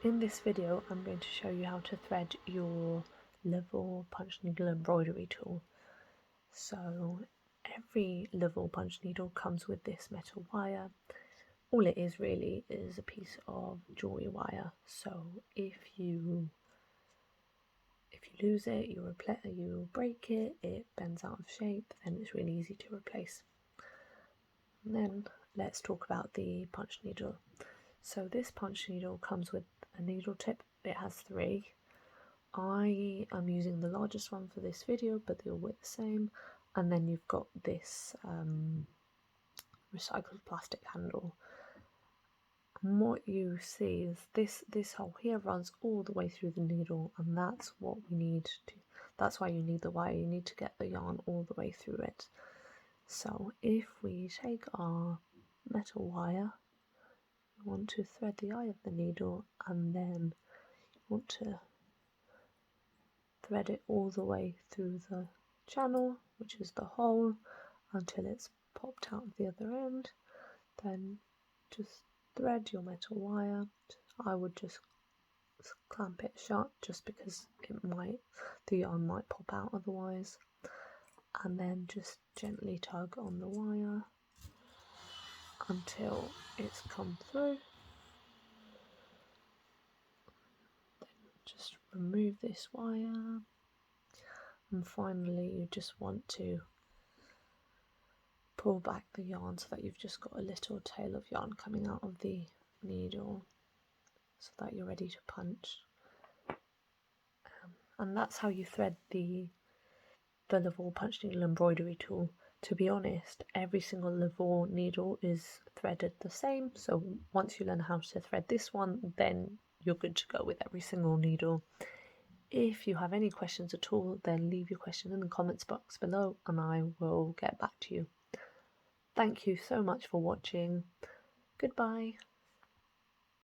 In this video I'm going to show you how to thread your Lavor punch needle embroidery tool. So every Lavor punch needle comes with this metal wire. All it is really is a piece of jewelry wire, so if you lose it, you break it, it bends out of shape, then it's really easy to replace. And then let's talk about the punch needle. So this punch needle comes with a needle tip. It has 3. I am using the largest one for this video, but they're all the same. And then you've got this recycled plastic handle. And what you see is this hole here runs all the way through the needle, and that's what we need to. That's why you need the wire. You need to get the yarn all the way through it. So if we take our metal wire, you want to thread the eye of the needle, and then you want to thread it all the way through the channel, which is the hole, until it's popped out of the other end. Then just thread your metal wire. I would just clamp it shut, just because the yarn might pop out otherwise, and then just gently tug on the wire until it's come through. Then just remove this wire, and finally you just want to pull back the yarn so that you've just got a little tail of yarn coming out of the needle, so that you're ready to punch. And that's how you thread the Lavor punch needle embroidery tool. To be honest, every single Lavor needle is threaded the same, so once you learn how to thread this one, then you're good to go with every single needle. If you have any questions at all, then leave your question in the comments box below and I will get back to you. Thank you so much for watching. Goodbye.